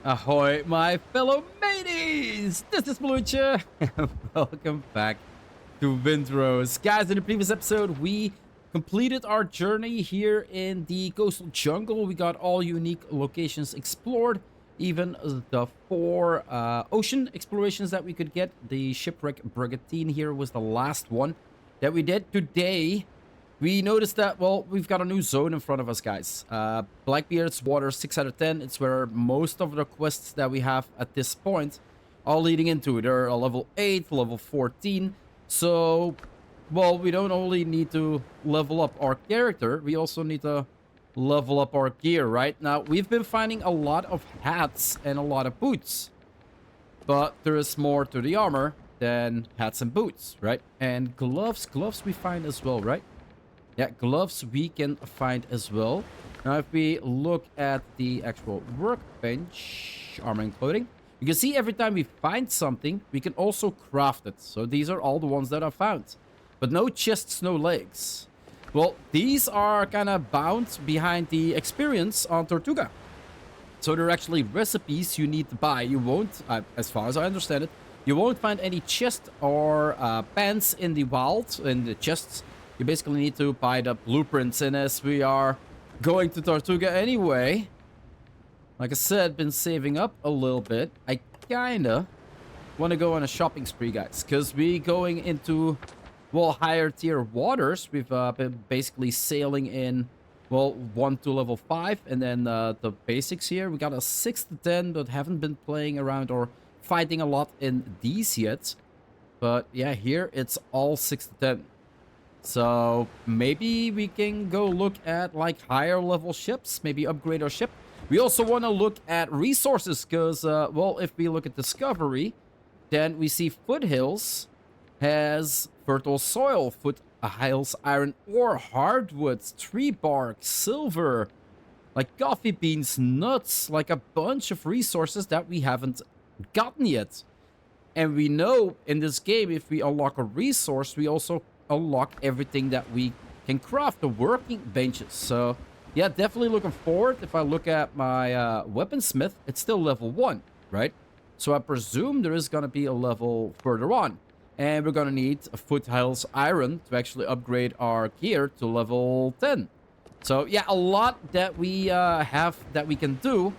Ahoy, my fellow mateys! This is Mloentje, and welcome back to Windrose. Guys, in the previous episode, we completed our journey here in the coastal jungle. We got all unique locations explored, even the 4 ocean explorations that we could get. The shipwreck brigantine here was the last one that we did. Today, we noticed that, well, we've got a new zone in front of us, guys. Blackbeard's Water 6 out of 10. It's where most of the quests that we have at this point are leading into. They're a level 8, level 14. So, well, we don't only need to level up our character, we also need to level up our gear, right? Now, we've been finding a lot of hats and a lot of boots. But there is more to the armor than hats and boots, right? And gloves we find as well, right? Yeah, gloves we can find as well. Now, if we look at the actual workbench, armor and clothing, you can see every time we find something, we can also craft it. So these are all the ones that I found. But no chests, no legs. Well, these are kind of bound behind the experience on Tortuga. So they're actually recipes you need to buy. You won't, as far as I understand it, you won't find any chest or pants in the wild, in the chests. You basically need to buy the blueprints, and as we are going to Tortuga anyway, like I said, been saving up a little bit. I kinda want to go on a shopping spree, guys, because we going into, well, higher tier waters. We've been basically sailing in, well, 1 to level 5, and then the basics here. We got a 6 to 10, but haven't been playing around or fighting a lot in these yet. But yeah, here it's all 6 to 10. So maybe we can go look at like higher level ships, maybe upgrade our ship. We also want to look at resources because, well, if we look at discovery, then we see Foothills has fertile soil, Foothills iron ore, hardwoods, tree bark, silver, like coffee beans, nuts, like a bunch of resources that we haven't gotten yet. And we know in this game, if we unlock a resource, we also unlock everything that we can craft, the working benches. So yeah, definitely looking forward. If I look at my weaponsmith, it's still level 1, right? So I presume there is going to be a level further on, and we're going to need a Foothills iron to actually upgrade our gear to level 10. So yeah, a lot that we have that we can do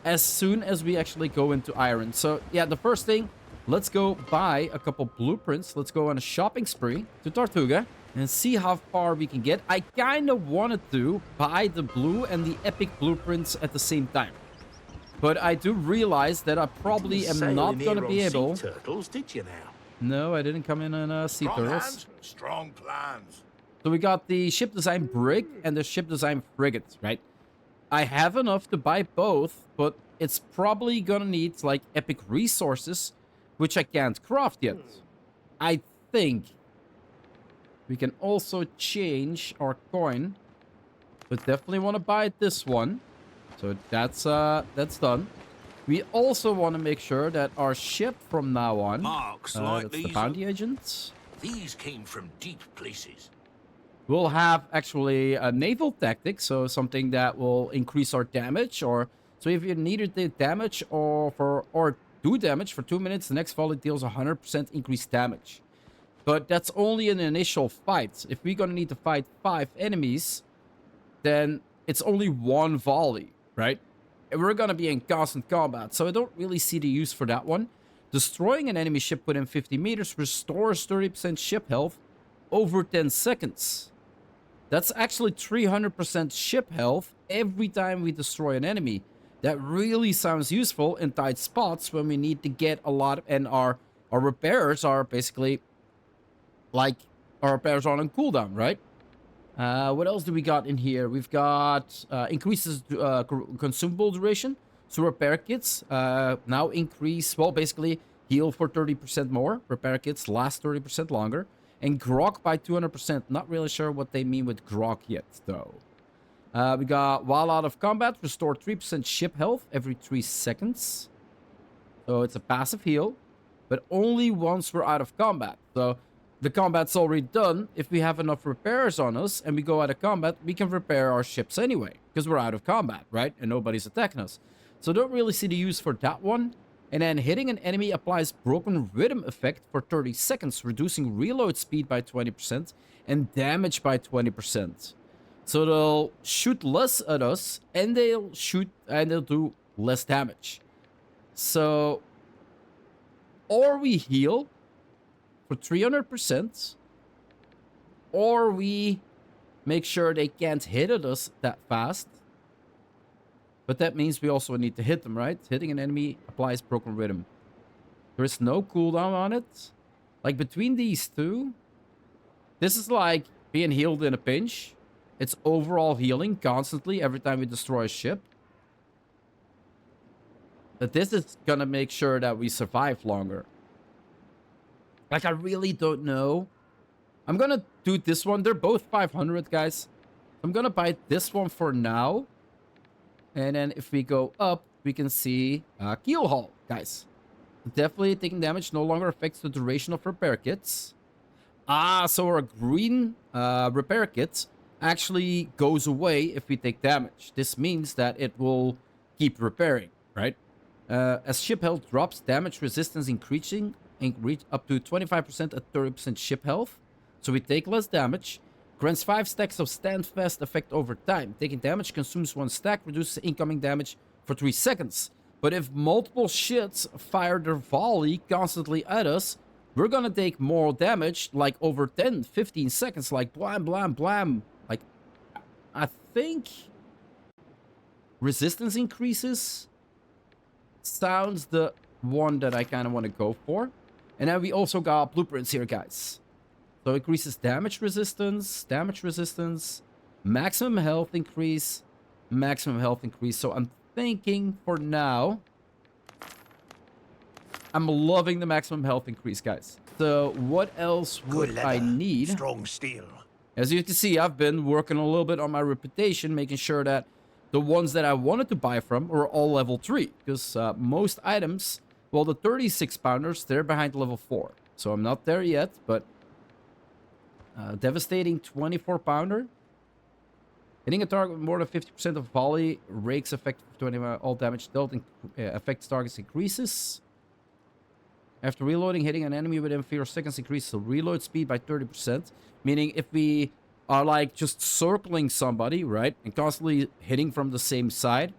as soon as we actually go into iron. So yeah, the first thing, let's go buy a couple blueprints. Let's go on a shopping spree to Tortuga and see how far we can get. I kind of wanted to buy the blue and the epic blueprints at the same time. But I do realize that I probably am not going to be able... Sea turtles, did you now? No, I didn't come in on sea Strong turtles. hands, strong plans. So we got the ship design Brig and the ship design frigate, right? I have enough to buy both, but it's probably going to need like epic resources, which I can't craft yet. I think we can also change our coin, but definitely want to buy this one. So that's done. We also want to make sure that our ship from now on, Marks like that's the these. bounty agent, These came from deep places. will have actually a naval tactic, so something that will increase our damage, or so if you needed the damage or do damage for 2 minutes, the next volley deals 100% increased damage. But that's only an initial fight. If we're gonna need to fight 5 enemies, then it's only 1 volley, right? And we're gonna be in constant combat, so I don't really see the use for that one. Destroying an enemy ship within 50 meters restores 30% ship health over 10 seconds. That's actually 300% ship health every time we destroy an enemy. That really sounds useful in tight spots when we need to get a lot of, and our repairs are basically like our repairs are on cooldown, right? What else do we got in here? We've got increases consumable duration. So repair kits now increase, well, basically heal for 30% more. Repair kits last 30% longer. And grog by 200%. Not really sure what they mean with grog yet, though. We got while out of combat, restore 3% ship health every 3 seconds. So it's a passive heal, but only once we're out of combat. So the combat's already done. If we have enough repairs on us and we go out of combat, we can repair our ships anyway, because we're out of combat, right? And nobody's attacking us. So don't really see the use for that one. And then hitting an enemy applies broken rhythm effect for 30 seconds, reducing reload speed by 20% and damage by 20%. So they'll shoot less at us, and they'll do less damage. So, or we heal for 300%, or we make sure they can't hit at us that fast. But that means we also need to hit them, right? Hitting an enemy applies broken rhythm. There is no cooldown on it. Like, between these two, this is like being healed in a pinch. It's overall healing constantly every time we destroy a ship. But this is gonna make sure that we survive longer. Like, I really don't know. I'm gonna do this one. They're both 500, guys. I'm gonna buy this one for now. And then if we go up, we can see keel haul, guys. Definitely taking damage no longer affects the duration of repair kits. So our green repair kit actually goes away if we take damage. This means that it will keep repairing, right? As ship health drops, damage resistance increasing up to 25% at 30% ship health. So we take less damage. Grants 5 stacks of standfast effect over time. Taking damage consumes 1 stack, reduces incoming damage for 3 seconds. But if multiple ships fire their volley constantly at us, we're gonna take more damage, like over 10, 15 seconds, like blam, blam, blam. Like, I think resistance increases sounds the one that I kind of want to go for. And then we also got blueprints here, guys. So increases damage resistance, maximum health increase, maximum health increase. So I'm thinking for now, I'm loving the maximum health increase, guys. So what else would I need? Strong steel. As you can see, I've been working a little bit on my reputation, making sure that the ones that I wanted to buy from are all level 3. Because most items, well, the 36 pounders, they're behind level 4. So I'm not there yet, but devastating 24 pounder. Hitting a target with more than 50% of volley rakes effect for 20 all damage dealt affects targets increases. After reloading, hitting an enemy within 4 seconds increases the reload speed by 30%. Meaning if we are like just circling somebody, right, and constantly hitting from the same side,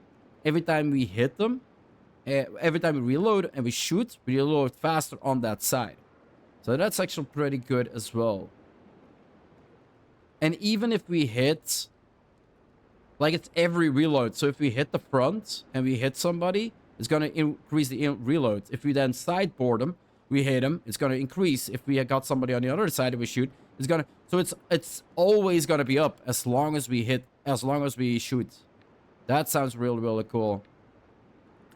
every time we hit them, every time we reload and we shoot, we reload faster on that side. So that's actually pretty good as well. And even if we hit, like, it's every reload. So if we hit the front and we hit somebody, it's going to increase the reload. If we then sideboard them, we hit them, it's going to increase. If we got somebody on the other side and we shoot, it's going to... So it's always going to be up as long as we hit, as long as we shoot. That sounds really, really cool.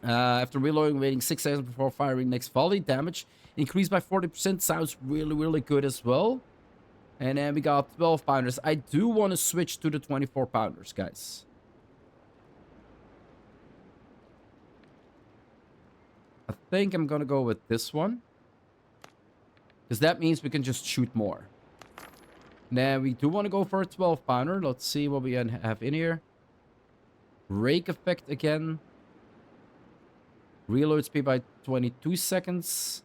After reloading, waiting 6 seconds before firing next volley, damage increased by 40%. Sounds really, really good as well. And then we got 12 pounders. I do want to switch to the 24 pounders, guys. I think I'm going to go with this one. Because that means we can just shoot more. Now, we do want to go for a 12 pounder. Let's see what we have in here. Rake effect again. Reload speed by 22 seconds.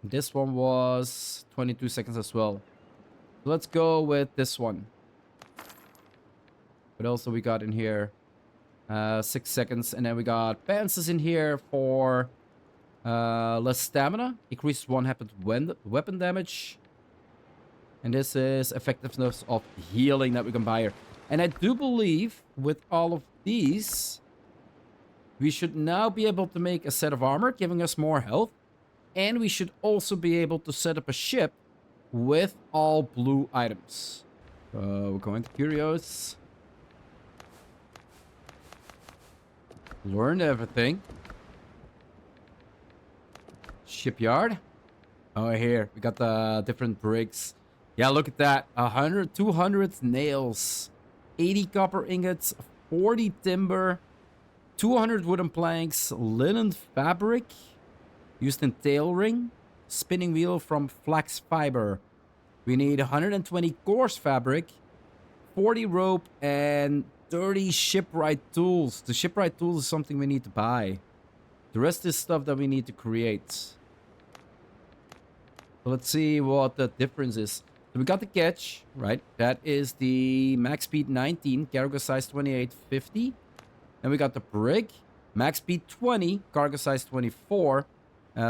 This one was 22 seconds as well. Let's go with this one. What else do we got in here? 6 seconds. And then we got pantsers in here for less stamina. Increased 1 weapon damage. And this is effectiveness of healing that we can buy here. And I do believe with all of these, we should now be able to make a set of armor, giving us more health. And we should also be able to set up a ship with all blue items. We're going to Curios. Learn everything. Shipyard. Oh, here. We got the different brigs. Yeah, look at that. 100, 200 nails. 80 copper ingots. 40 timber. 200 wooden planks. Linen fabric. Used in tailoring. Spinning wheel from flax fiber. We need 120 coarse fabric, 40 rope, and 30 shipwright tools. The shipwright tools is something we need to buy. The rest is stuff that we need to create. So let's see what the difference is. So we got the catch, right? That is the max speed 19, cargo size 2850. And we got the brig, max speed 20, cargo size 24,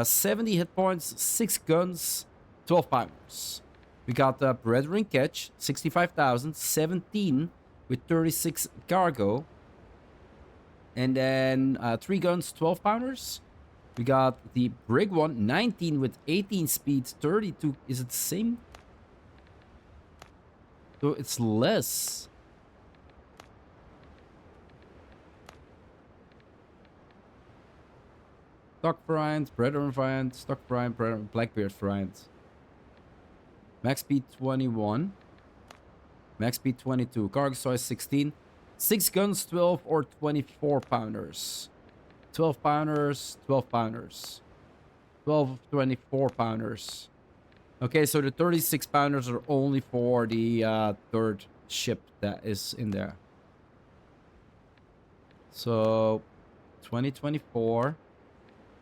70 hit points, 6 guns, 12 pounders. We got the brethren catch, 65,000, 17 with 36 cargo. And then 3 guns, 12 pounders. We got the brig one, 19 with 18 speed, 32. Is it the same? So it's less. Stock variant, brethren variant, stock variant, brethren, Blackbeard variant. Max speed 21. Max speed 22. Cargo size 16. 6 guns, 12 or 24 pounders. 12 pounders, 12 pounders. 12 24 pounders. Okay, so the 36 pounders are only for the third ship that is in there. So 2024,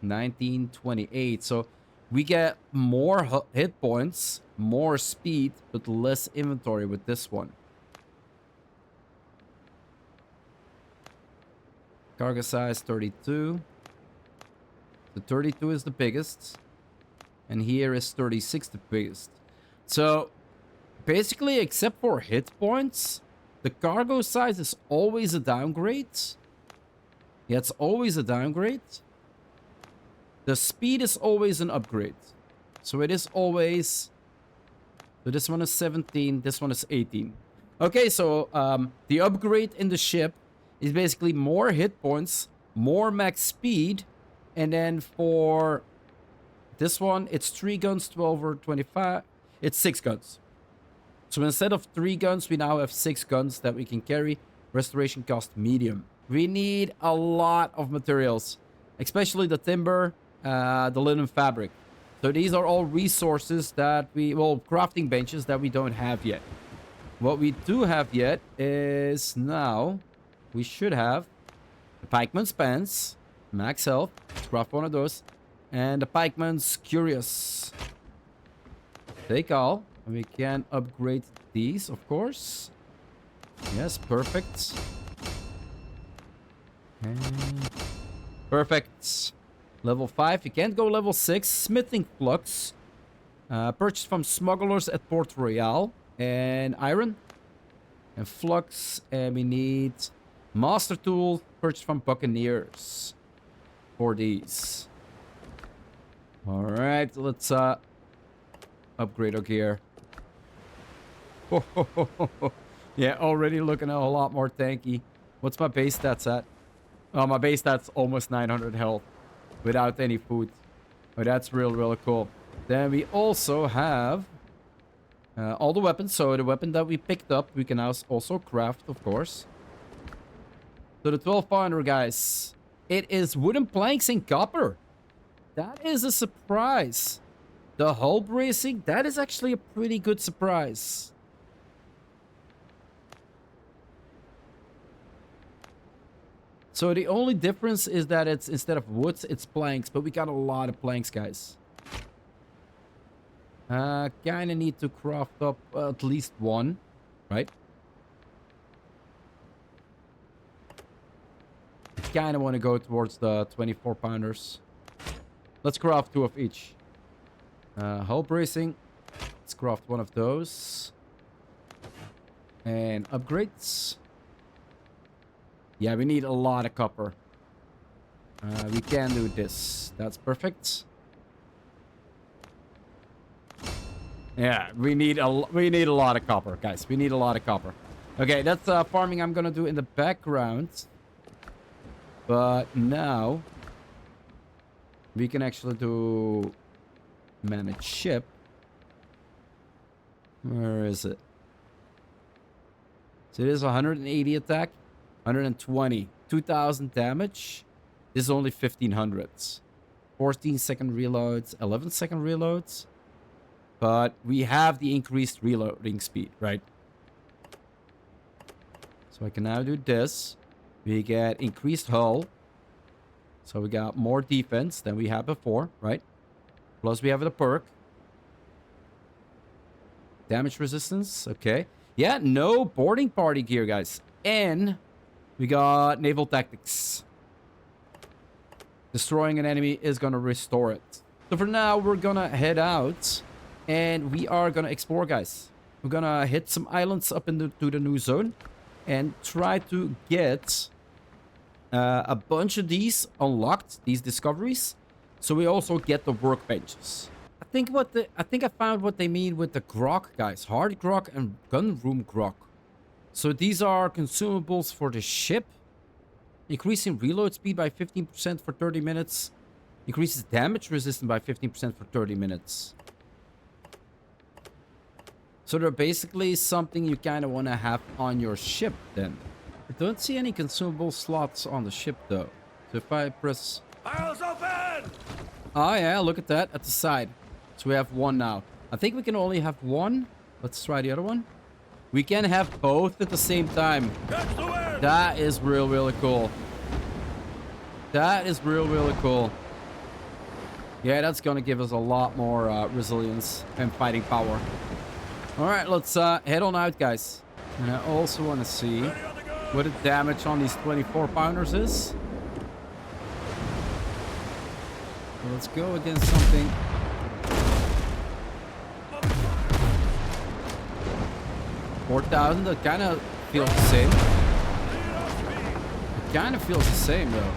1928. So we get more hit points, more speed, but less inventory with this one. Cargo size 32. The 32 is the biggest. And here is 36 the biggest. So basically, except for hit points, the cargo size is always a downgrade. Yeah, it's always a downgrade. The speed is always an upgrade. So it is always... So this one is 17, this one is 18. Okay, so the upgrade in the ship is basically more hit points, more max speed, and then for this one, it's 3 guns, 12 or 25. It's 6 guns. So instead of 3 guns, we now have 6 guns that we can carry. Restoration cost medium. We need a lot of materials, especially the timber, the linen fabric. So these are all resources that well, crafting benches that we don't have yet. What we do have yet is now, we should have the pikeman's pants, max health. Let's craft one of those. And the pikeman's curious. Take all. And we can upgrade these, of course. Yes, perfect. And perfect. Level 5. You can't go level 6. Smithing flux. Purchased from smugglers at Port Royal. And iron. And flux. And we need master tool. Purchased from buccaneers. For these. Alright, let's upgrade our gear. Yeah, already looking a lot more tanky. What's my base stats at? Oh, my base stats almost 900 health without any food. Oh, that's really cool. Then we also have all the weapons. So the weapon that we picked up, we can also craft, of course. So the 12 pounder, guys. It is wooden planks and copper. That is a surprise. The hull bracing, that is actually a pretty good surprise. So the only difference is that it's instead of woods, it's planks. But we got a lot of planks, guys. Kinda need to craft up at least one, right? Kinda want to go towards the 24 pounders. Let's craft 2 of each. Hull bracing. Let's craft one of those. And upgrades. Yeah, we need a lot of copper. We can do this. That's perfect. Yeah, we need a lot of copper, guys. We need a lot of copper. Okay, that's farming I'm gonna do in the background. But now we can actually do manage ship. Where is it? So it is 180 attack, 120, 2000 damage. This is only 1500. 14-second reloads, 11-second reloads. But we have the increased reloading speed, right? So I can now do this. We get increased hull. So we got more defense than we had before, right? Plus we have the perk. Damage resistance, okay. Yeah, no boarding party gear, guys. And we got naval tactics. Destroying an enemy is gonna restore it. So for now, we're gonna head out. And we are gonna explore, guys. We're gonna hit some islands up into the new zone. And try to get a bunch of these unlocked, these discoveries. So we also get the workbenches. I think I found what they mean with the grok, guys. Hard grok and gun room grok. So these are consumables for the ship. Increasing reload speed by 15% for 30 minutes. Increases damage resistance by 15% for 30 minutes. So they're basically something you kind of want to have on your ship then. I don't see any consumable slots on the ship though. So if I press... Barrels open! Oh yeah, look at that at the side. So we have one now. I think we can only have one. Let's try the other one. We can have both at the same time. Catch the wind! That is really cool. That is really cool. Yeah, that's gonna give us a lot more resilience and fighting power. All right, let's head on out, guys. And I also want to see what the damage on these 24 pounders is. So let's go against something. 4,000, that kind of feels the same. It kind of feels the same, though.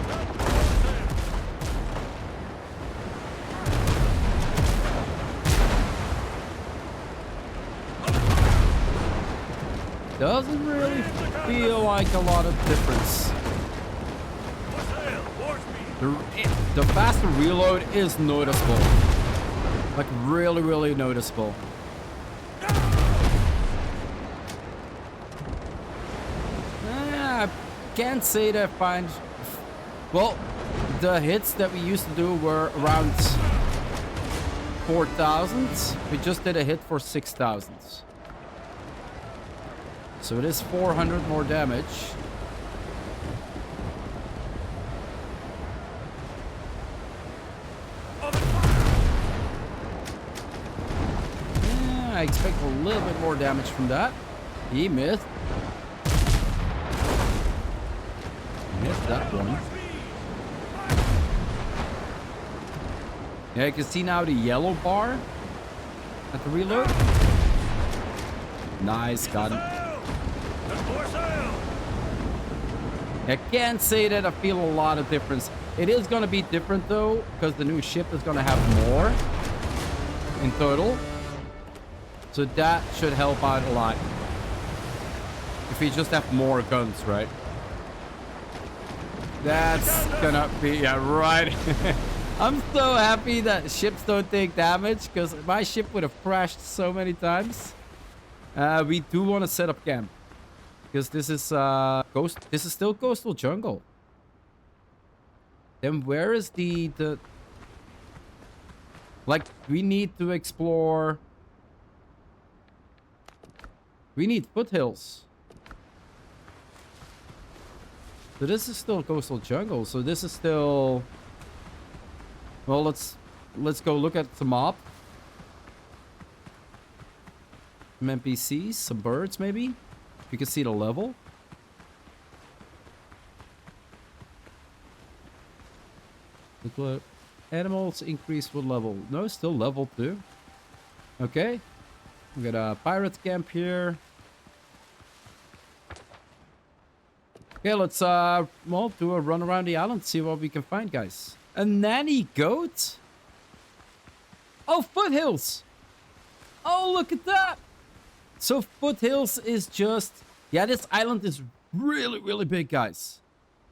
Doesn't really feel like a lot of difference. The faster reload is noticeable. Like, really noticeable. I can't say that I find... Well, the hits that we used to do were around 4,000. We just did a hit for 6,000. So it is 400 more damage. Yeah, I expect a little bit more damage from that. He missed. Missed that one. Yeah, you can see now the yellow bar at the reload. Nice, got him. I can't say that I feel a lot of difference. It is going to be different though, because the new ship is going to have more in total. So that should help out a lot. If we just have more guns, right? That's gonna be, yeah, right. I'm so happy that ships don't take damage, because my ship would have crashed so many times. We do want to set up camp. Because this is this is still coastal jungle. Then where is the like, we need to explore. We need foothills. So this is still coastal jungle. So this is still, well, let's go look at the map. Some NPCs, some birds maybe. You can see the level. Animals increase with level. No, still level 2. Okay. We got a pirate camp here. Okay, let's well, do a run around the island, see what we can find, guys. A nanny goat? Oh, Foothills! Oh, look at that! So Foothills is just... Yeah, this island is really big, guys.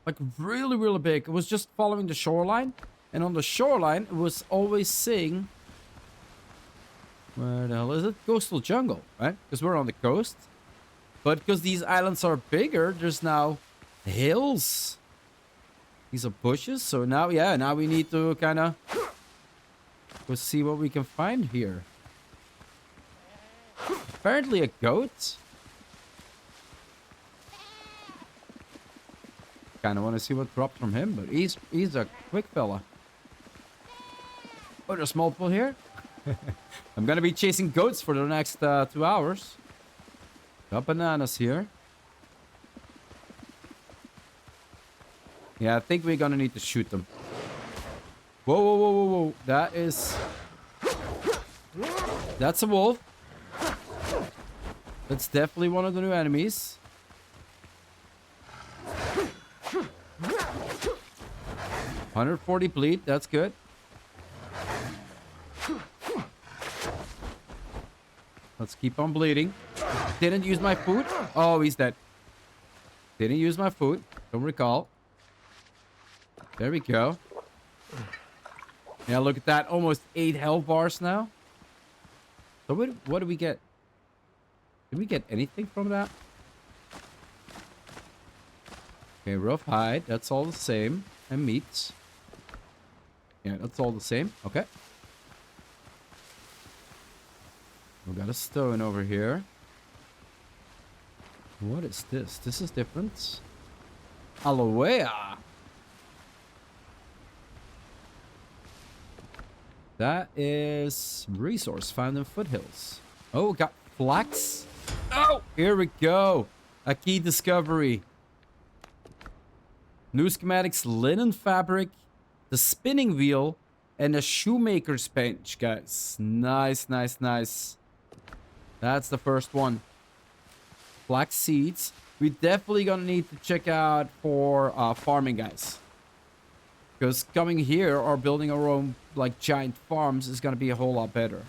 Like, really big. It was just following the shoreline. And on the shoreline, it was always saying... Where the hell is it? Coastal jungle, right? Because we're on the coast. But because these islands are bigger, there's now hills. These are bushes. So now, yeah, now we need to kind of... go see what we can find here. Apparently a goat. Kind of want to see what drops from him, but he's a quick fella. Oh, there's multiple here. I'm gonna be chasing goats for the next 2 hours. Got bananas here. Yeah, I think we're gonna need to shoot them. Whoa, whoa, whoa, whoa, whoa. That's a wolf. That's definitely one of the new enemies. $140 bleed, that's good. Let's keep on bleeding. Didn't use my food. Oh, he's dead. Didn't use my food. Don't recall. There we go. Yeah, look at that. Almost 8 health bars now. So what do we get? Did we get anything from that? Okay, rough hide. That's all the same. And meats. Yeah, that's all the same. Okay. We got a stone over here. What is this? This is different. Aloe. That is resource found in Foothills. Oh, we got flax. Oh, here we go. A key discovery. New schematics, linen fabric, the spinning wheel, and a shoemaker's bench, guys. Nice, nice, nice. That's the first one. Flax seeds. We definitely gonna need to check out for farming, guys. Because coming here or building our own like giant farms is gonna be a whole lot better.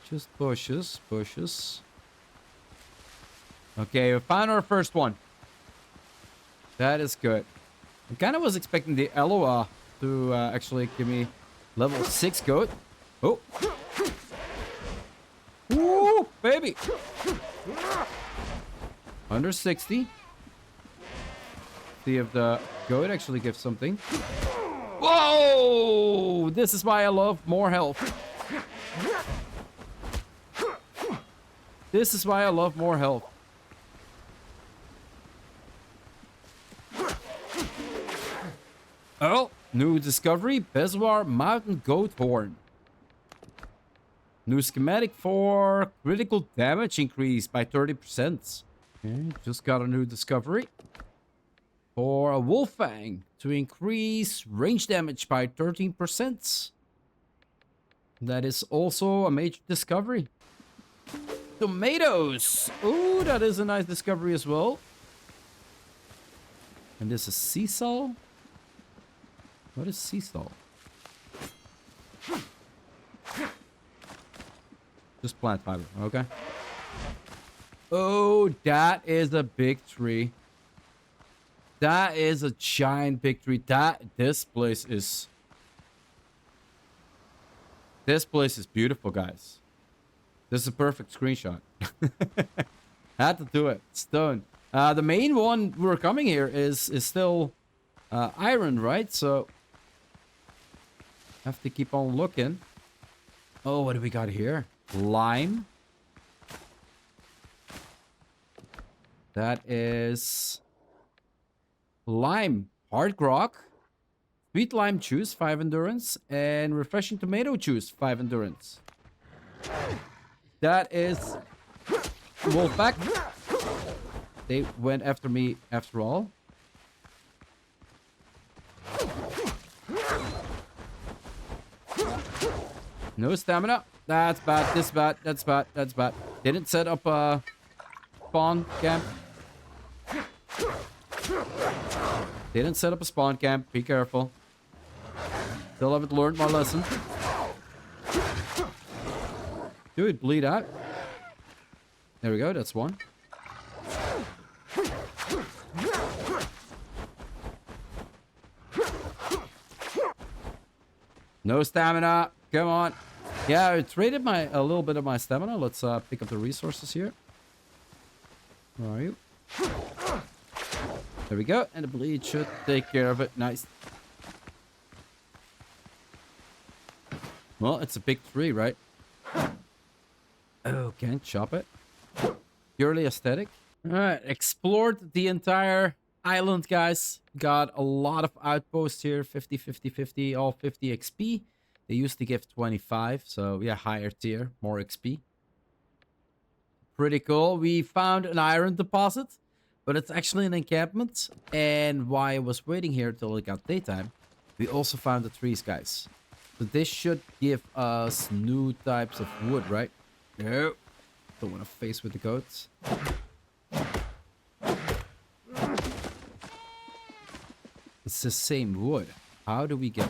Just bushes, bushes. Okay, we found our first one. That is good. I kind of was expecting the Eloa to actually give me level 6 goat. Oh. Woo, baby. 160. See if the goat actually gives something. Whoa! This is why I love more health. This is why I love more health. Oh, new discovery, Bezoar Mountain Goat Horn. New schematic for critical damage increase by 30%. Okay, just got a new discovery. For a wolf fang to increase range damage by 13%. That is also a major discovery. Tomatoes. Ooh, that is a nice discovery as well. And this is sea salt. What is sea salt? Just plant fiber, okay. Oh, that is a big tree. That is a giant big tree. This place is beautiful, guys. This is a perfect screenshot. Had to do it. Stone. The main one we're coming here is still iron, right? So have to keep on looking. Oh, what do we got here? Lime. That is lime. Hard rock. Sweet lime juice, 5 endurance. And refreshing tomato juice, 5 endurance. That is Wolfpack. They went after me after all. No stamina. That's bad. This bad. That's bad. That's bad. Didn't set up a spawn camp. Didn't set up a spawn camp. Be careful. Still haven't learned my lesson. Dude, bleed out. There we go. That's one. No stamina. Come on. Yeah, I traded a little bit of my stamina. Let's pick up the resources here. Where are you? There we go. And the bleed should take care of it. Nice. Well, it's a big tree, right? Oh, can't chop it. Purely aesthetic. All right, explored the entire island, guys. Got a lot of outposts here. 50, 50, 50, all 50 XP. They used to give 25, so yeah, higher tier, more XP. Pretty cool. We found an iron deposit, but it's actually an encampment. And while I was waiting here till it got daytime, we also found the trees, guys. So this should give us new types of wood, right? No. Don't want to face with the goats. It's the same wood. How do we get...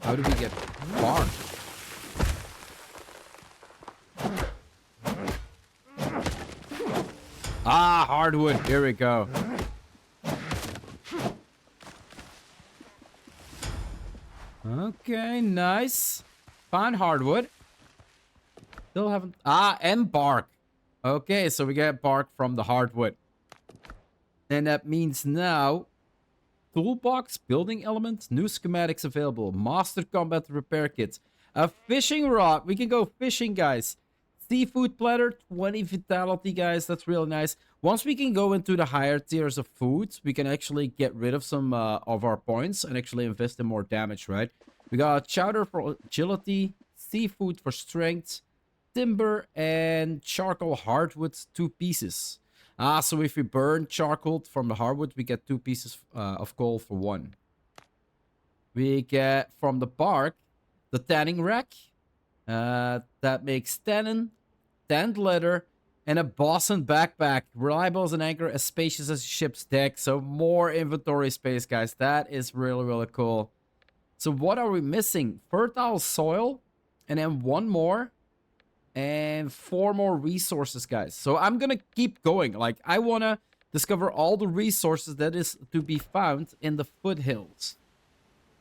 How do we get bark? Ah, hardwood. Here we go. Okay, nice. Found hardwood. Still haven't... Ah, and bark. Okay, so we get bark from the hardwood. And that means now... Toolbox, building elements, new schematics available. Master combat repair kits. A fishing rod. We can go fishing, guys. Seafood platter, 20 vitality, guys. That's really nice. Once we can go into the higher tiers of foods, we can actually get rid of some of our points and actually invest in more damage, right? We got chowder for agility, seafood for strength, timber, and charcoal hardwood, 2 pieces. Ah, so if we burn charcoal from the hardwood, we get 2 pieces of coal for 1. We get from the bark the tanning rack. That makes tannin, tanned leather, and a bosun backpack. Reliable as an anchor, as spacious as a ship's deck. So more inventory space, guys. That is really, really cool. So what are we missing? Fertile soil, and then 1 more. And 4 more resources, guys. So I'm gonna keep going. Like, I wanna discover all the resources that is to be found in the foothills.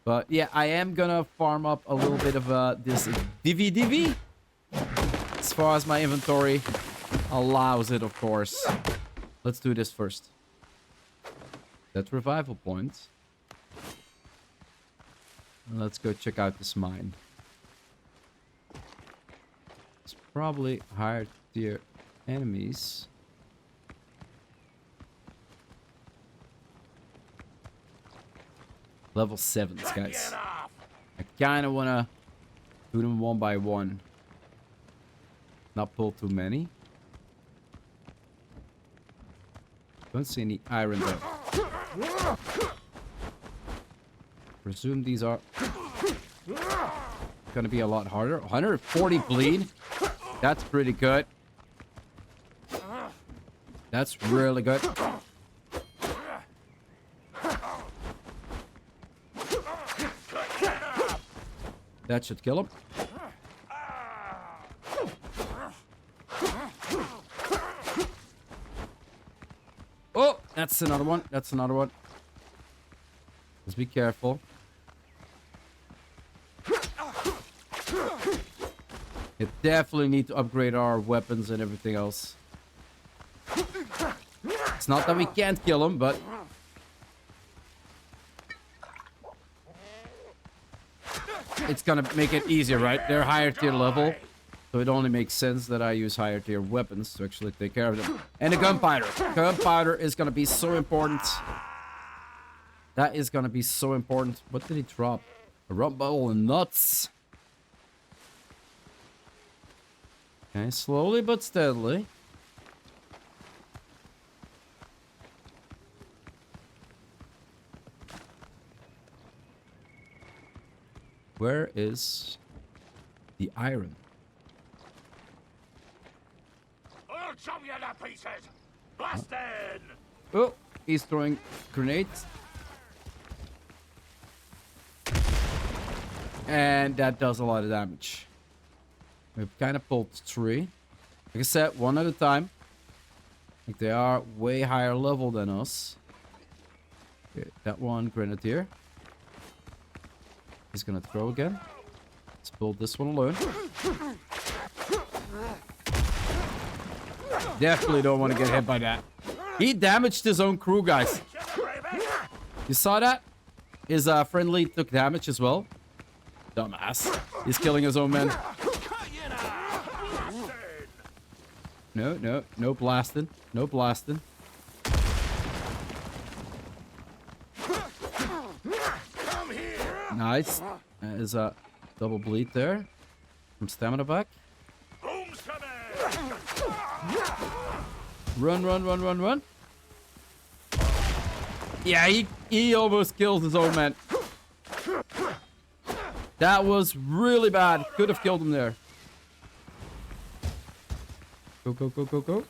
But yeah, I am gonna farm up a little bit of this divvy. As far as my inventory allows it, of course. Let's do this first. That revival point. Let's go check out this mine. Probably higher tier enemies. Level 7s, guys. I kind of want to do them 1 by 1. Not pull too many. Don't see any iron though. Presume these are gonna be a lot harder. 140 bleed. That's pretty good. That's really good. That should kill him. Oh, that's another one. That's another one. Let's be careful. We definitely need to upgrade our weapons and everything else. It's not that we can't kill them, but... it's gonna make it easier, right? They're higher tier level. So it only makes sense that I use higher tier weapons to actually take care of them. And the gunpowder. Gunpowder is gonna be so important. That is gonna be so important. What did he drop? A rumble and nuts. Okay, slowly but steadily. Where is the iron? I'll chop you to pieces! Blasted! Oh, he's throwing grenades. And that does a lot of damage. We've kind of pulled 3. Like I said, 1 at a time. Like they are way higher level than us. Okay, that one grenadier. He's gonna throw again. Let's pull this one alone. Definitely don't want to get hit by that. He damaged his own crew, guys. You saw that? His friendly took damage as well. Dumbass. He's killing his own men. No blasting. No blasting. Nice. There's a double bleed there. Some stamina back. Run, run, run, run, run. Yeah, he almost kills his own man. That was really bad. Could have killed him there. Go, go, go, go, go.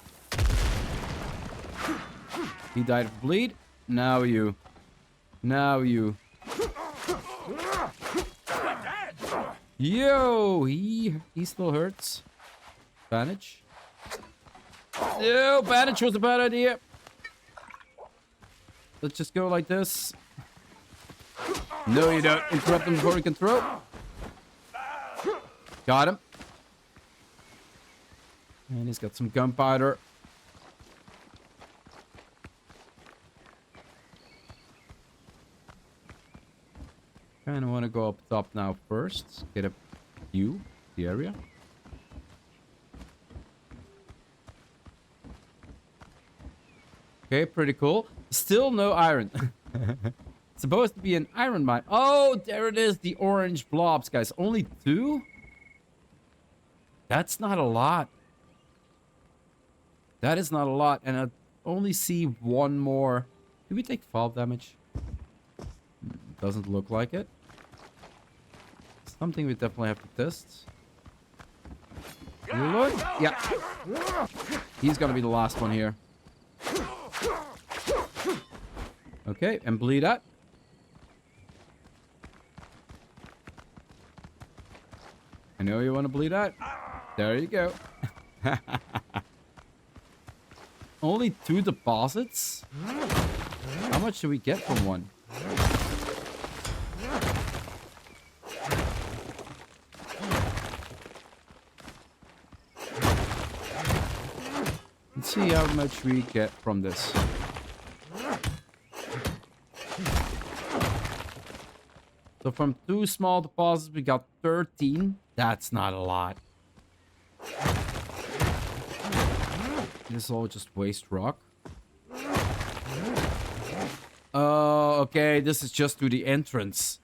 He died of bleed. Now you. Now you. Yo, he still hurts. Bandage. No, bandage was a bad idea. Let's just go like this. No, you don't. Interrupt him before he can throw. Got him. And he's got some gunpowder. Kind of want to go up top now first. Get a view of the area. Okay, pretty cool. Still no iron. Supposed to be an iron mine. Oh, there it is. The orange blobs, guys. Only 2? That's not a lot. That is not a lot. And I only see 1 more. Did we take fall damage? Doesn't look like it. Something we definitely have to test. Look. Yeah. He's gonna be the last one here. Okay, and bleed out. I know you want to bleed out. There you go. Only 2 deposits? How much do we get from one? Let's see how much we get from this. So from 2 small deposits, we got 13. That's not a lot. This is all just waste rock. Oh, okay. This is just to the entrance.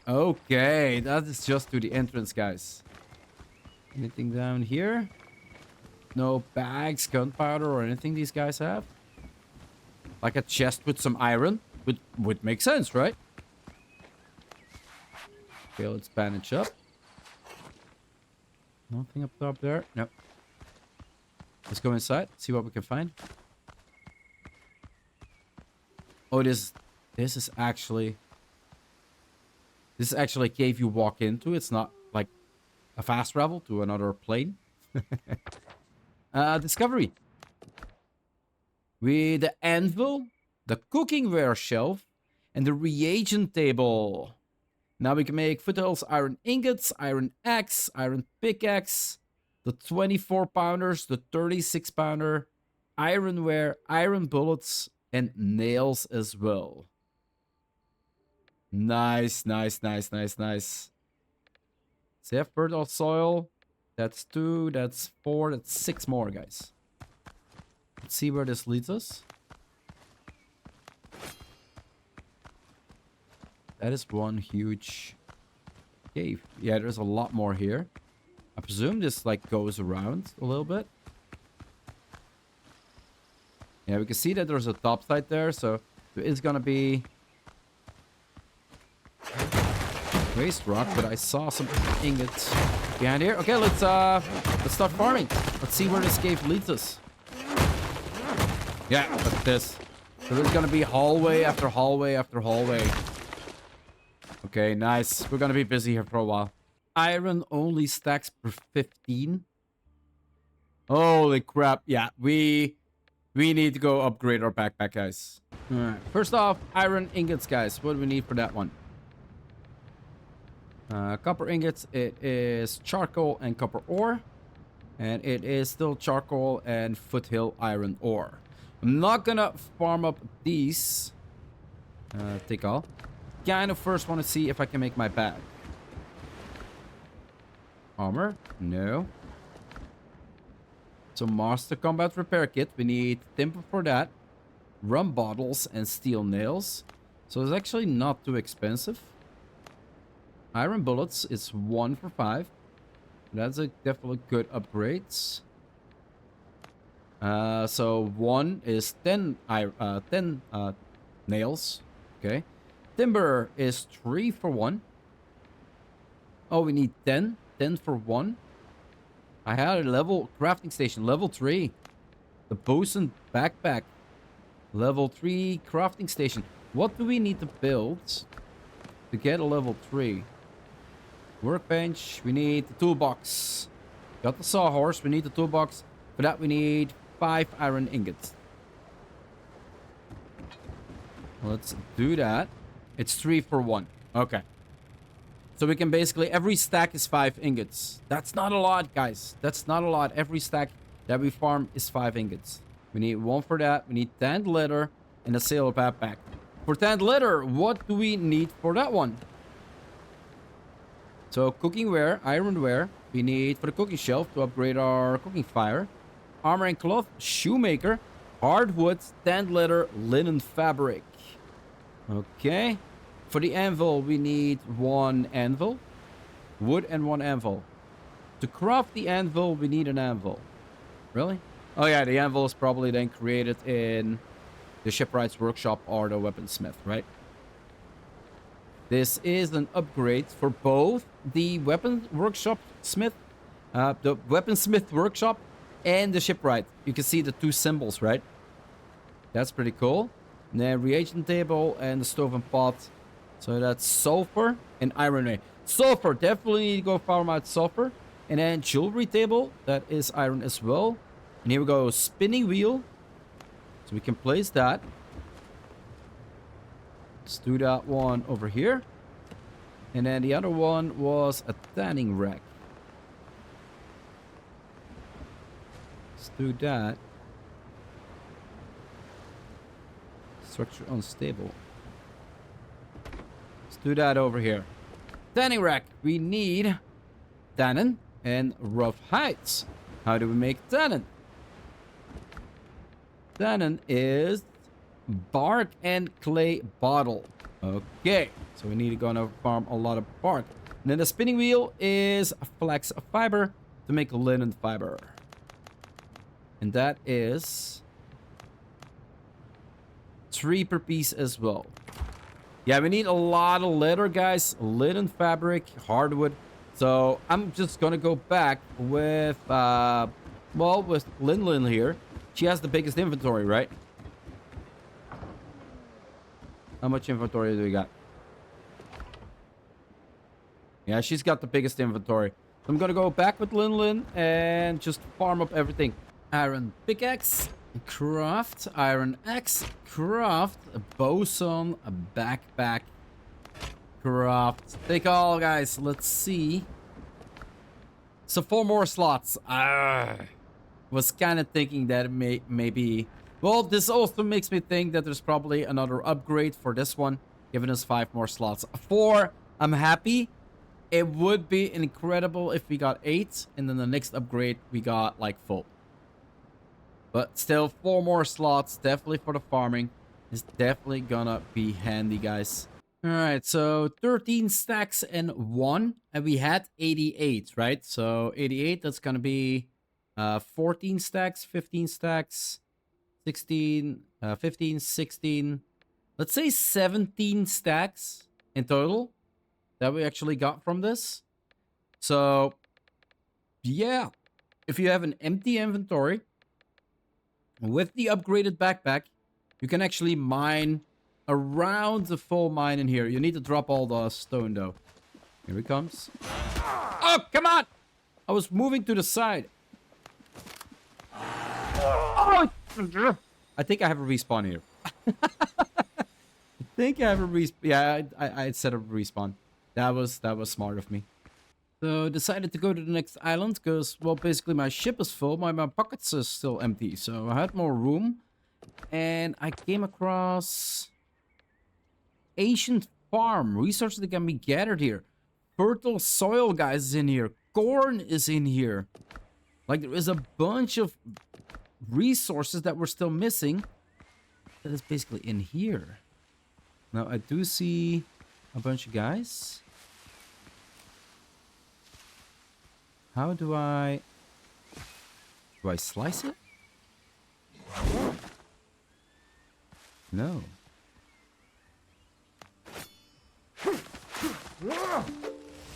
Okay, that is just to the entrance, guys. Anything down here? No bags, gunpowder, or anything these guys have? Like a chest with some iron? Would make sense, right? Okay, let's bandage up. Nothing up top there. Nope. Let's go inside, see what we can find. Oh, this is actually a cave you walk into. It's not like a fast travel to another plane. Discovery. With the anvil, the cookingware shelf, and the reagent table. Now we can make Foothills iron ingots, iron axe, iron pickaxe, the 24-pounders, the 36-pounder, ironware, iron bullets, and nails as well. Nice, nice, nice, nice, nice. So you have fertile soil. That's 2, that's 4, that's 6 more, guys. Let's see where this leads us. That is one huge cave. Yeah, there's a lot more here. I presume this like goes around a little bit. Yeah, we can see that there's a top side there, so there is gonna be waste rock, but I saw some ingots behind here. Okay, let's start farming. Let's see where this cave leads us. Yeah, look at this. So there's gonna be hallway after hallway after hallway. Okay, nice. We're gonna be busy here for a while. Iron only stacks per 15. Holy crap. Yeah, we need to go upgrade our backpack, guys. Alright, first off, iron ingots, guys. What do we need for that one? Copper ingots, it is charcoal and copper ore. And it is still charcoal and foothill iron ore. I'm not gonna farm up these. Take all. Kind of first want to see if I can make my bag. Armor? No. So master combat repair kit. We need timber for that. Rum bottles and steel nails. So it's actually not too expensive. Iron bullets is 1 for 5. That's a definitely good upgrades. So 1 is 10 nails. Okay. Timber is 3 for 1. Oh, we need 10. 10 for 1. I had a level crafting station, level 3. The bosun backpack, level 3 crafting station. What do we need to build to get a level 3? Workbench, we need the toolbox. Got the sawhorse, we need the toolbox. For that, we need 5 iron ingots. Let's do that. It's 3 for 1. Okay. So we can basically, every stack is 5 ingots. That's not a lot, guys. That's not a lot. Every stack that we farm is 5 ingots. We need 1 for that. We need tanned leather and a sailor backpack. For tanned leather, what do we need for that one? So cooking ware, ironware. We need for the cooking shelf to upgrade our cooking fire. Armor and cloth, shoemaker, hardwood, tanned leather, linen fabric. Okay. For the anvil, we need 1 anvil. Wood and 1 anvil. To craft the anvil, we need an anvil. Really? Oh yeah, the anvil is probably then created in the shipwright's workshop or the weaponsmith, right? This is an upgrade for both the weapon workshop smith, the weaponsmith workshop, and the shipwright. You can see the 2 symbols, right? That's pretty cool. And then reagent table and the stove and pot. So that's sulfur and iron ore. Sulfur, definitely need to go farm out sulfur. And then jewelry table, that is iron as well. And here we go, spinning wheel. So we can place that. Let's do that one over here. And then the other one was a tanning rack. Let's do that. Structure unstable. Let's do that over here. Tanning rack. We need tannin and rough hides. How do we make tannin? Tannin is bark and clay bottle. Okay, so we need to go and farm a lot of bark. And then the spinning wheel is flax fiber to make linen fiber. And that is 3 per piece as well. Yeah, we need a lot of leather, guys. Linen fabric, hardwood. So I'm just gonna go back with, well, with Lin here. She has the biggest inventory, right? How much inventory do we got? Yeah, she's got the biggest inventory. So I'm gonna go back with Lin and just farm up everything. Iron pickaxe, craft, iron axe, craft, a boson, a backpack, craft. Take all, guys. Let's see. So 4 more slots. Was kind of thinking that it maybe... Well, this also makes me think that there's probably another upgrade for this one, giving us 5 more slots. 4, I'm happy. It would be incredible if we got 8, and then the next upgrade we got like full. But still, 4 more slots, definitely for the farming. Is definitely gonna be handy, guys. Alright, so 13 stacks and 1, and we had 88, right? So 88, that's gonna be 14 stacks, 15 stacks, 16, 15, 16, let's say 17 stacks in total that we actually got from this. So, yeah, if you have an empty inventory with the upgraded backpack, you can actually mine around the full mine in here. You need to drop all the stone, though. Here he comes. Oh, come on! I was moving to the side. Oh! I think I have a respawn here. I think I have a respawn. Yeah, I set up a respawn. That was smart of me. So decided to go to the next island because, well, basically my ship is full. My pockets are still empty. So I had more room. And I came across ancient farm. Resources that can be gathered here. Fertile soil, guys, is in here. Corn is in here. Like, there is a bunch of resources that we're still missing. That is basically in here. Now, I do see a bunch of guys. How do I... Do I slice it? No.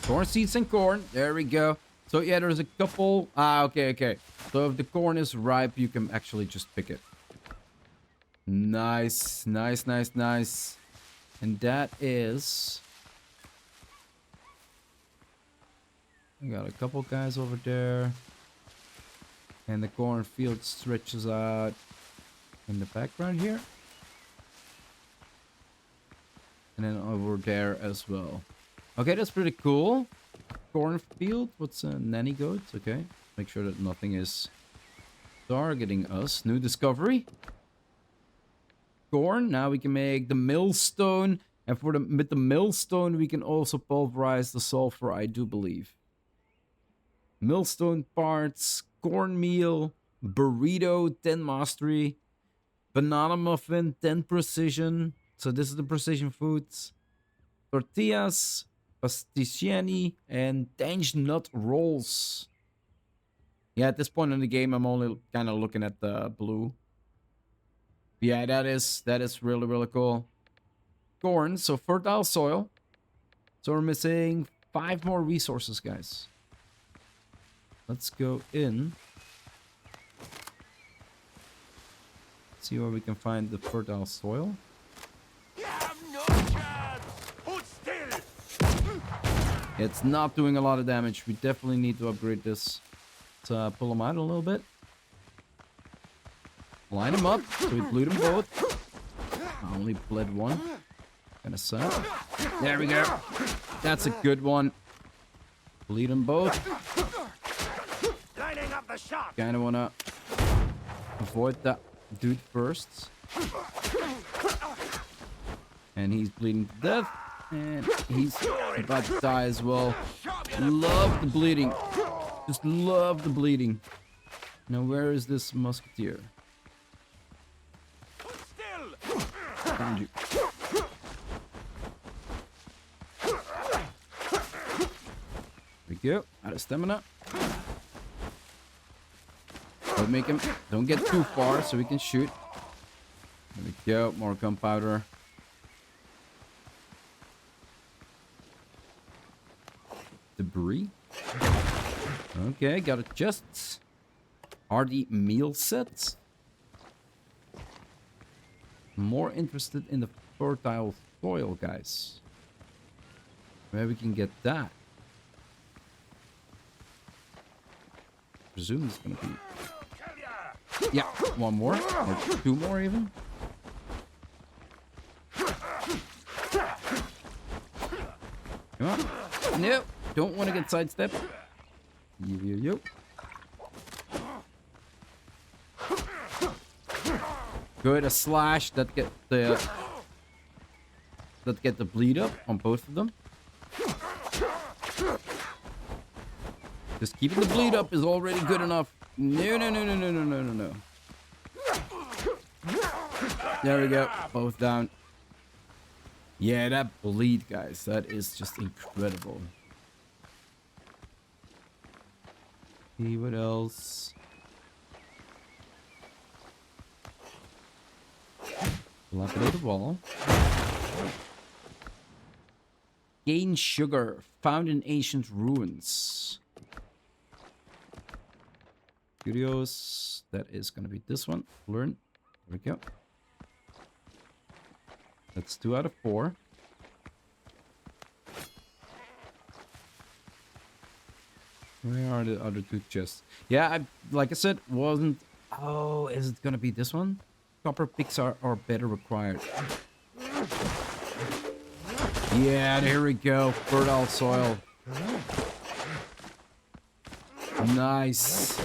Corn seeds and corn. There we go. So yeah, there's a couple. Ah, okay. So if the corn is ripe, you can actually just pick it. Nice. And that is... I got a couple guys over there. And the cornfield stretches out in the background here. And then over there as well. Okay, that's pretty cool. Cornfield. What's a nanny goat? Okay. Make sure that nothing is targeting us. New discovery. Corn. Now we can make the millstone. And with the millstone, we can also pulverize the sulfur, I do believe. Millstone parts, cornmeal, burrito, 10 mastery, banana muffin, 10 precision. So this is the precision foods. Tortillas, pasticciani, and tangy nut rolls. Yeah, at this point in the game, I'm only kind of looking at the blue. Yeah, that is really cool. Corn, so fertile soil. So we're missing 5 more resources, guys. Let's go in. See where we can find the fertile soil. You have no chance! Hold still! It's not doing a lot of damage. We definitely need to upgrade this. Let's pull them out a little bit. Line them up. So we bleed them both. I only bled one. Kinda sad. There we go. That's a good one. Bleed them both. Lining up the shot! Kinda wanna avoid that dude first. And he's bleeding to death. And he's about to die as well. Love the bleeding. Just love the bleeding. Now where is this musketeer? Hold still! Found you. There we go. Out of stamina. Don't make him. Don't get too far so we can shoot. There we go. More gunpowder. Debris. Okay, got a chest. Hardy meal set. More interested in the fertile soil, guys. Where we can get that. Presume it's gonna be. Yeah, one more. Or 2 more even. Come on. No, don't want to get sidestepped. Yo. Good, a slash that get the bleed up on both of them. Just keeping the bleed up is already good enough. No. There we go. Both down. Yeah, that bleed, guys. That is just incredible. See what else? Dilapidated wall. Gain sugar found in ancient ruins. Curios. That is going to be this one. Learn. There we go. That's 2 out of 4. Where are the other 2 chests? Yeah, like I said, wasn't... Oh, is it going to be this one? Copper picks are better required. Yeah, there we go. Fertile soil. Nice.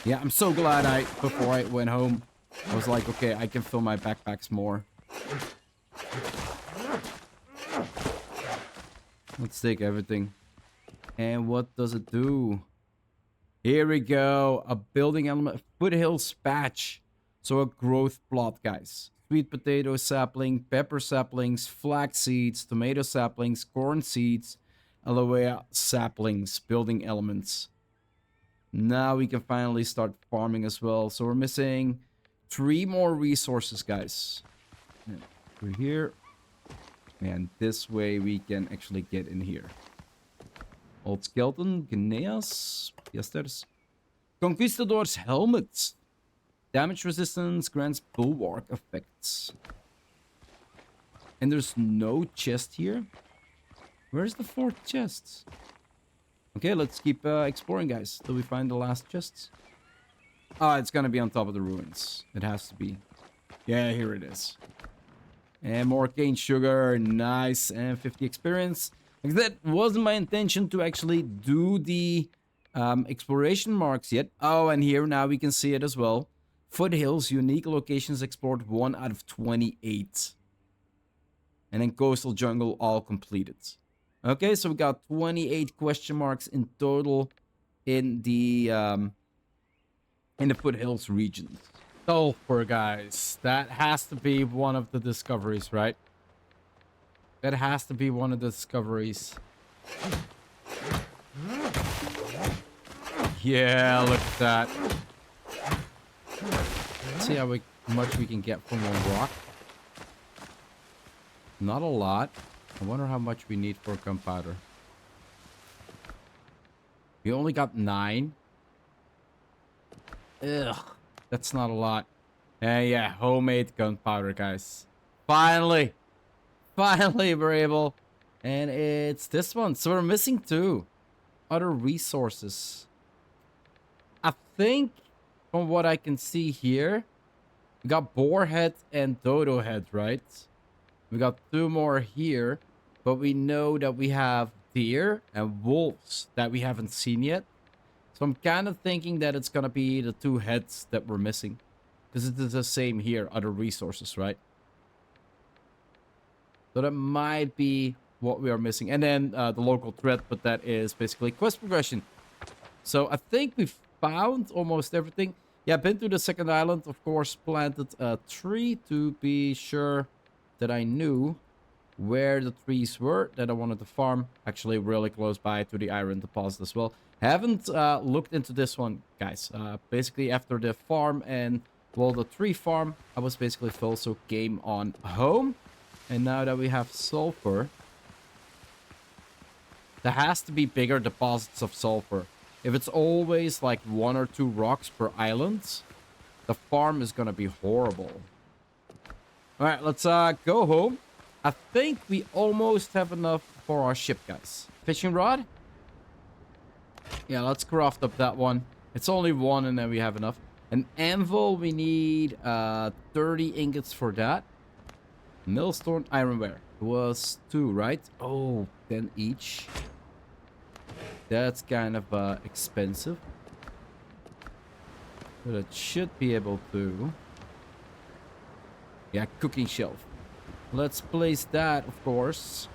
Yeah, I'm so glad before I went home, I was like, okay, I can fill my backpacks more. Let's take everything. And what does it do? Here we go. A building element. Foothills patch. So a growth plot, guys. Sweet potato sapling, pepper saplings, flax seeds, tomato saplings, corn seeds, aloe saplings, building elements. Now we can finally start farming as well. So we're missing 3 more resources, guys. And through here. And this way we can actually get in here. Old skeleton, Gneas. Yes, there's Conquistador's helmet. Damage resistance grants bulwark effects. And there's no chest here. Where's the 4th chest? Okay, let's keep exploring, guys, till we find the last chests. Ah, it's gonna be on top of the ruins. It has to be. Yeah, here it is. And more cane sugar. Nice. And 50 experience. Like, that wasn't my intention to actually do the exploration marks yet. Oh, and here now we can see it as well. Foothills, unique locations explored 1 out of 28. And then coastal jungle all completed. Okay, so we got 28 question marks in total in the Foothills region. Sulfur, guys. That has to be one of the discoveries, right? That has to be one of the discoveries. Yeah, look at that. Let's see how much we can get from one rock. Not a lot. I wonder how much we need for gunpowder. We only got 9. Ugh, that's not a lot. Yeah, homemade gunpowder, guys. Finally! Finally, we're able. And it's this one. So we're missing 2 other resources. I think, from what I can see here, we got boar head and dodo head, right? We got 2 more here, but we know that we have deer and wolves that we haven't seen yet. So I'm kind of thinking that it's going to be the 2 heads that we're missing. Because it is the same here, other resources, right? So that might be what we are missing. And then the local threat, but that is basically quest progression. So I think we've found almost everything. Yeah, been to the 2nd island, of course, planted a tree to be sure that I knew where the trees were that I wanted to farm. Actually, really close by to the iron deposit as well. Haven't looked into this one, guys. Basically, after the farm and, well, the tree farm, I was basically full, so came on home. And now that we have sulfur, there has to be bigger deposits of sulfur. If it's always like 1 or 2 rocks per island, the farm is gonna be horrible. All right, let's go home. I think we almost have enough for our ship, guys. Fishing rod? Yeah, let's craft up that one. It's only 1 and then we have enough. An anvil, we need 30 ingots for that. Millstone ironware. It was 2, right? Oh, 10 each. That's kind of expensive. But it should be able to... Yeah, cooking shelf. Let's place that, of course,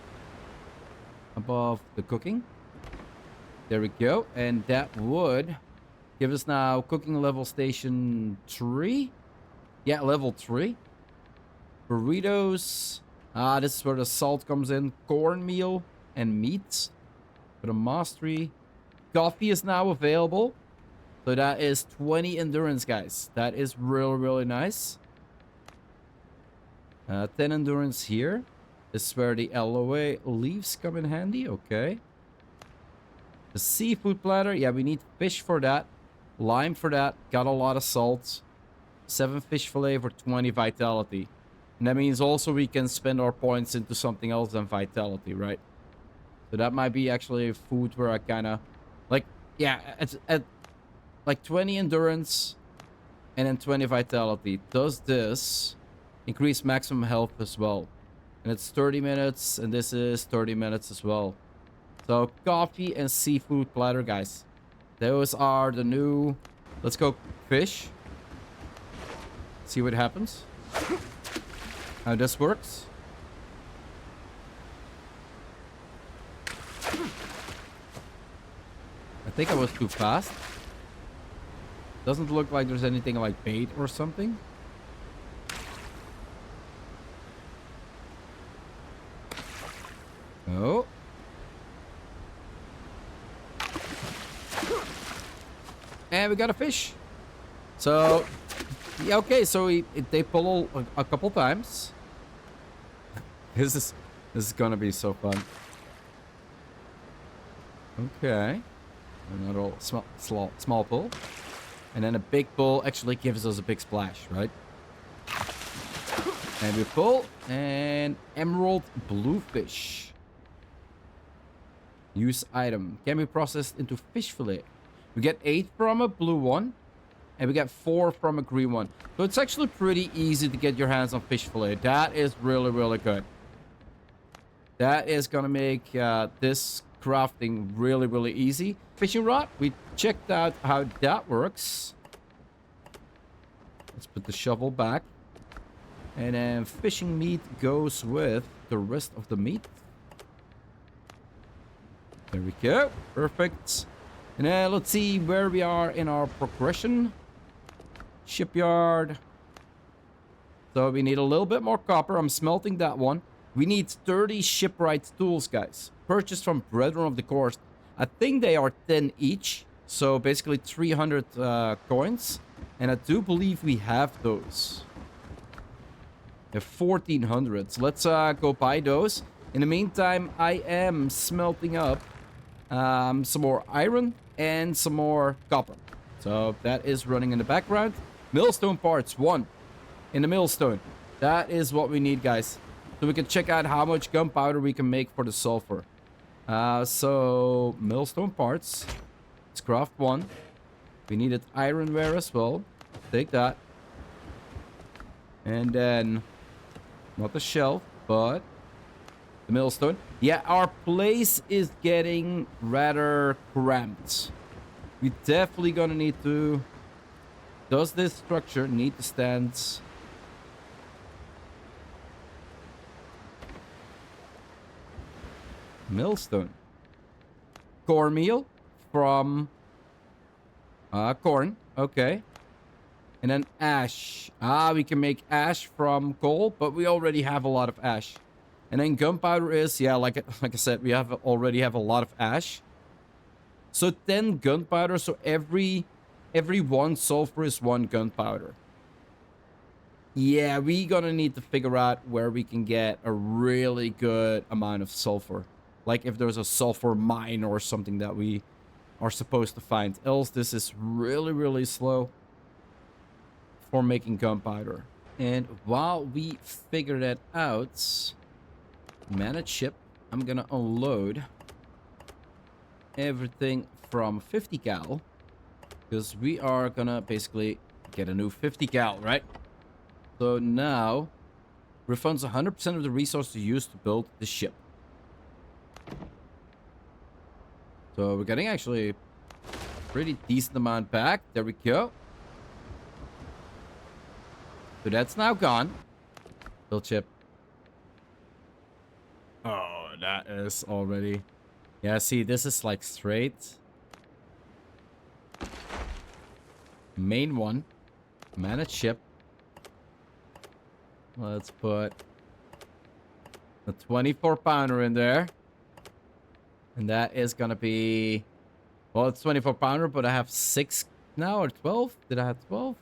above the cooking. There we go. And that would give us now cooking level station 3. Yeah, level 3. Burritos. This is where the salt comes in. Cornmeal and meat. For the mastery. Coffee is now available. So that is 20 endurance, guys. That is really, really nice. 10 endurance here. This is where the aloe leaves come in handy. Okay. The seafood platter. Yeah, we need fish for that. Lime for that. Got a lot of salt. 7 fish fillet for 20 vitality. And that means also we can spend our points into something else than vitality, right? So that might be actually food where I kind of... Like, yeah, at like 20 endurance and then 20 vitality. Does this increase maximum health as well? And it's 30 minutes and this is 30 minutes as well. So coffee and seafood platter, guys. Those are the new... Let's go fish. See what happens. How this works. I think I was too fast. Doesn't look like there's anything like bait or something. Oh. And we got a fish. So, yeah, okay. So they pull a couple times. This is gonna be so fun. Okay. Another small pull. And then a big pull actually gives us a big splash, right? And we pull. And emerald bluefish. Use item. Can be processed into fish fillet. We get 8 from a blue one. And we get 4 from a green one. So it's actually pretty easy to get your hands on fish fillet. That is really, really good. That is going to make this crafting really, really easy. Fishing rod. We checked out how that works. Let's put the shovel back. And then fishing meat goes with the rest of the meat. There we go. Perfect. And then let's see where we are in our progression. Shipyard. So we need a little bit more copper. I'm smelting that one. We need 30 shipwright tools, guys. Purchased from Brethren of the Course. I think they are 10 each. So basically 300 coins. And I do believe we have those. We have 1400. So let's go buy those. In the meantime, I am smelting up some more iron and some more copper. So that is running in the background. Millstone parts, 1 in the millstone. That is what we need, guys. So we can check out how much gunpowder we can make for the sulfur. So millstone parts. Let's craft 1. We needed ironware as well. Take that. And then, not the shelf, but the millstone. Yeah, our place is getting rather cramped. We definitely gonna need to... Does this structure need to stand... Millstone. Cornmeal from... corn. Okay. And then ash. We can make ash from coal, but we already have a lot of ash. And then gunpowder is, yeah, like I said, we already have a lot of ash. So 10 gunpowder, so every 1 sulfur is 1 gunpowder. Yeah, we gonna need to figure out where we can get a really good amount of sulfur. Like if there's a sulfur mine or something that we are supposed to find. Else this is really, really slow for making gunpowder. And while we figure that out, manage ship, I'm gonna unload everything from 50 cal. Because we are gonna basically get a new 50 cal, right? So now, refunds 100% of the resources used to build the ship. So we're getting actually a pretty decent amount back. There we go. So that's now gone. Build ship. Oh, that is already... Yeah, see, this is like straight. Main one. Manage ship. Let's put a 24 pounder in there. And that is gonna be... Well, it's 24 pounder, but I have 6 now, or 12? Did I have 12?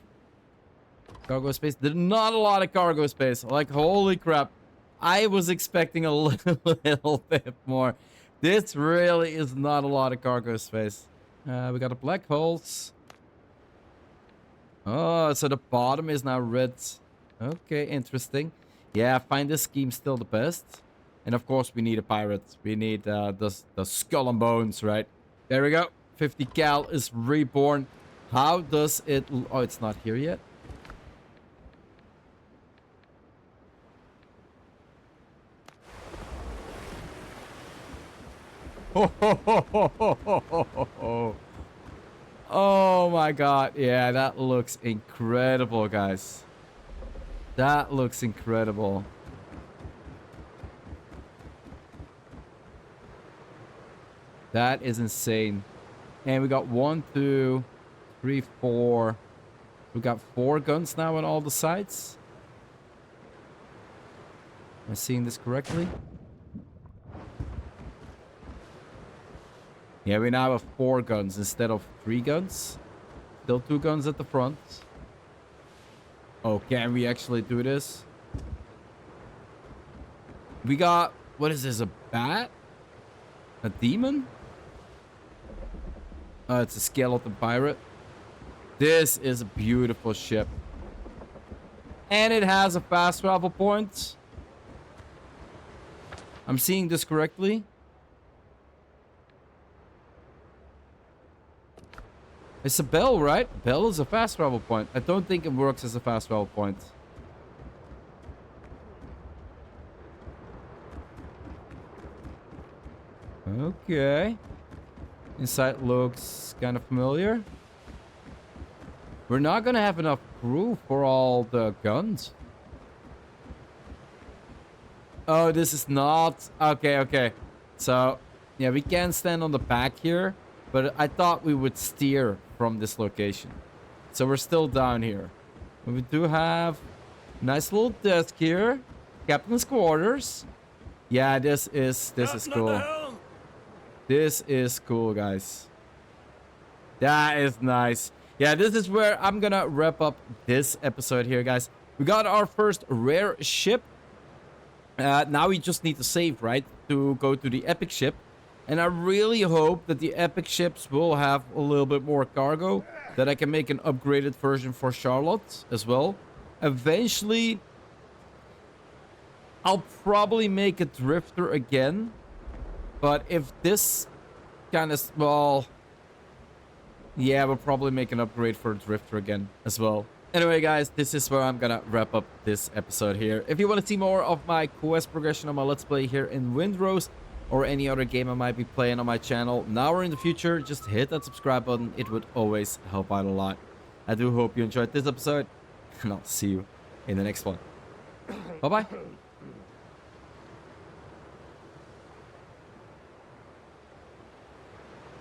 Cargo space. There's not a lot of cargo space. Like, holy crap. I was expecting a little bit more. This really is not a lot of cargo space. We got the black holes. Oh, so the bottom is now red. Okay, interesting. Yeah, I find this scheme still the best. And of course, we need a pirate. We need the skull and bones, right? There we go. 50 cal is reborn. How does it... Oh, it's not here yet. Oh my god. Yeah, that looks incredible, guys. That looks incredible. That is insane. And we got 1, 2, 3, 4. We got 4 guns now on all the sides. Am I seeing this correctly? Yeah, we now have 4 guns instead of 3 guns. Still 2 guns at the front. Oh, can we actually do this? We got... What is this? A bat? A demon? Oh, it's a skeleton pirate. This is a beautiful ship. And it has a fast travel point. I'm seeing this correctly. It's a bell, right? Bell is a fast travel point. I don't think it works as a fast travel point. Okay. Inside looks kind of familiar. We're not gonna have enough crew for all the guns. Oh, this is not... Okay, okay. So, yeah, we can stand on the back here. But I thought we would steer from this location. So we're still down here. But we do have a nice little desk here. Captain's quarters. Yeah, this is cool. This is cool, guys. That is nice. Yeah, this is where I'm gonna wrap up this episode here, guys. We got our first rare ship. Now we just need to save, right? To go to the epic ship. And I really hope that the epic ships will have a little bit more cargo. That I can make an upgraded version for Charlotte as well. Eventually, I'll probably make a drifter again. But if this kind of... Well... Yeah, we'll probably make an upgrade for a drifter again as well. Anyway, guys, this is where I'm gonna wrap up this episode here. If you want to see more of my quest progression on my Let's Play here in Windrose, or any other game I might be playing on my channel now or in the future, just hit that subscribe button. It would always help out a lot. I do hope you enjoyed this episode, and I'll see you in the next one. Bye-bye.